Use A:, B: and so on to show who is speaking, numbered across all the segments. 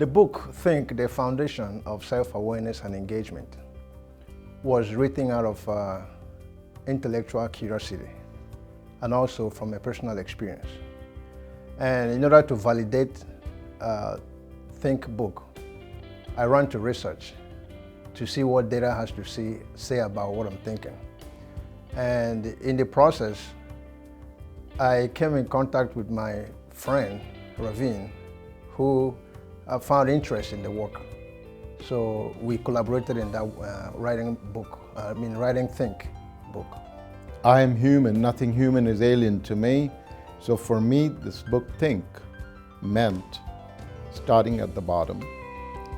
A: The book, Think, the Foundation of Self-Awareness and Engagement, was written out of intellectual curiosity and also from a personal experience. And in order to validate Think book, I ran to research to see what data has to say about what I'm thinking. And in the process, I came in contact with my friend, Raveen, who found interest in the work. So we collaborated in that writing Think book.
B: I am human, nothing human is alien to me. So for me, this book, Think, meant starting at the bottom,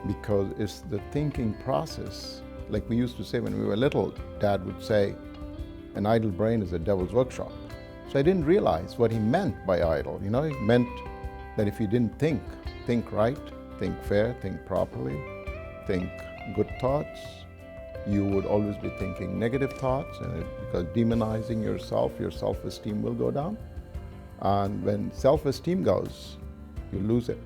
B: because it's the thinking process. Like we used to say when we were little, Dad would say, an idle brain is a devil's workshop. So I didn't realize what he meant by idle. You know, it meant that if you didn't think right, think fair, think properly, think good thoughts, you would always be thinking negative thoughts, because demonizing yourself, your self-esteem will go down. And when self-esteem goes, you lose it.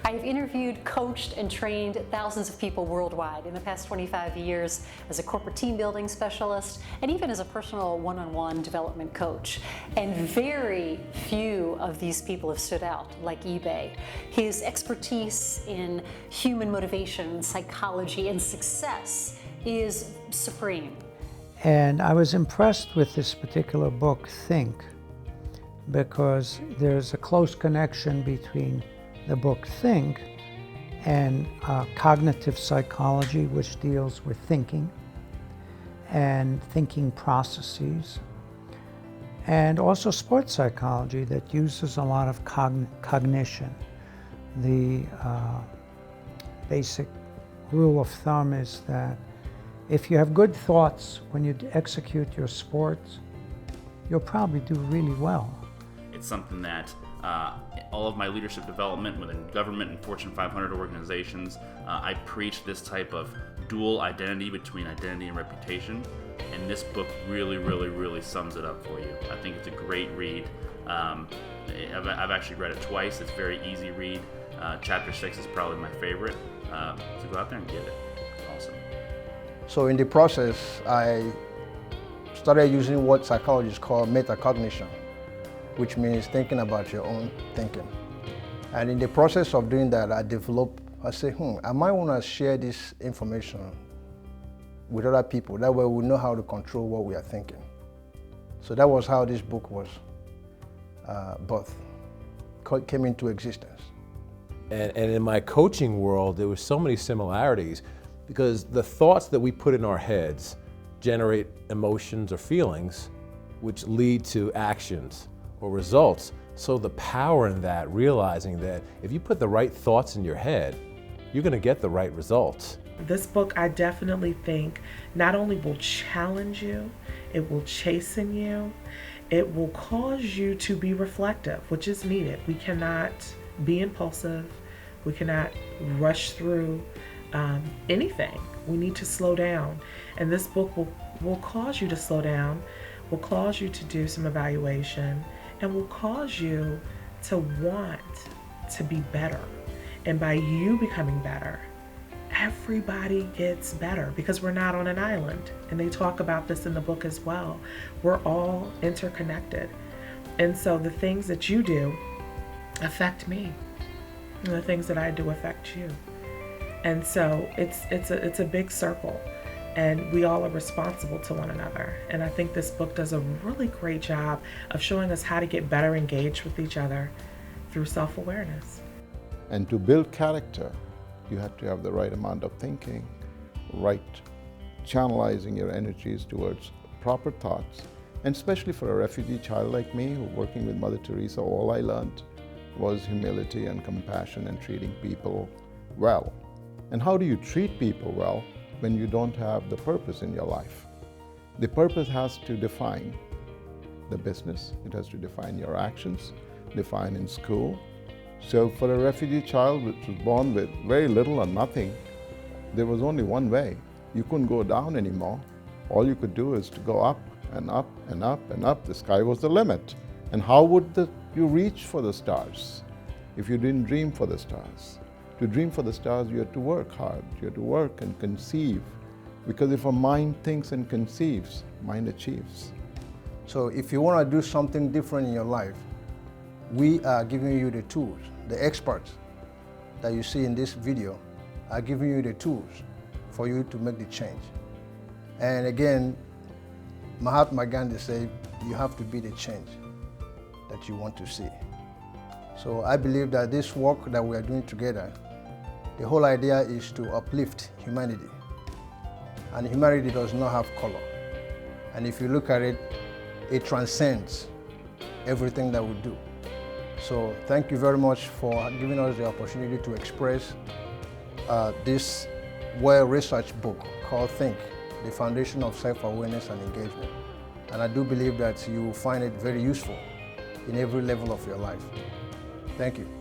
C: I have interviewed, coached, and trained thousands of people worldwide in the past 25 years as a corporate team building specialist and even as a personal one-on-one development coach. And very few of these people have stood out like Ibeh. His expertise in human motivation, psychology, and success is supreme.
D: And I was impressed with this particular book, Think, because there's a close connection between the book Think and cognitive psychology, which deals with thinking and thinking processes, and also sports psychology that uses a lot of cognition. The basic rule of thumb is that if you have good thoughts when you execute your sports, you'll probably do really well.
E: It's something that all of my leadership development within government and Fortune 500 organizations, I preach this type of dual identity between identity and reputation. And this book really sums it up for you. I think it's a great read. I've actually read it twice. It's a very easy read. Chapter 6 is probably my favorite. So go out there and get it. It's awesome.
A: So in the process, I started using what psychologists call metacognition, which means thinking about your own thinking. And in the process of doing that, I say, I might want to share this information with other people. That way we know how to control what we are thinking. So that was how this book was came into existence.
F: And in my coaching world, there were so many similarities, because the thoughts that we put in our heads generate emotions or feelings, which lead to actions or results. So the power in that, realizing that if you put the right thoughts in your head, you're going to get the right results.
G: This book, I definitely think, not only will challenge you, it will chasten you, it will cause you to be reflective, which is needed. We cannot be impulsive, we cannot rush through anything. We need to slow down. And this book will cause you to slow down, will cause you to do some evaluation, and will cause you to want to be better. And by you becoming better, everybody gets better, because we're not on an island. And they talk about this in the book as well. We're all interconnected. And so the things that you do affect me, and the things that I do affect you. And so it's a big circle, and we all are responsible to one another. And I think this book does a really great job of showing us how to get better engaged with each other through self-awareness.
B: And to build character, you have to have the right amount of thinking, right channelizing your energies towards proper thoughts. And especially for a refugee child like me, who working with Mother Teresa, all I learned was humility and compassion and treating people well. And how do you treat people well when you don't have the purpose in your life? The purpose has to define the business. It has to define your actions, define in school. So for a refugee child which was born with very little or nothing, there was only one way. You couldn't go down anymore. All you could do is to go up and up and up and up. The sky was the limit. And how would you reach for the stars if you didn't dream for the stars? To dream for the stars, you have to work hard. You have to work and conceive. Because if a mind thinks and conceives, mind achieves.
A: So if you want to do something different in your life, we are giving you the tools. The experts that you see in this video are giving you the tools for you to make the change. And again, Mahatma Gandhi said, you have to be the change that you want to see. So I believe that this work that we are doing together, the whole idea is to uplift humanity. And humanity does not have color. And if you look at it, it transcends everything that we do. So thank you very much for giving us the opportunity to express this well-researched book called Think, the Foundation of Self-Awareness and Engagement. And I do believe that you will find it very useful in every level of your life. Thank you.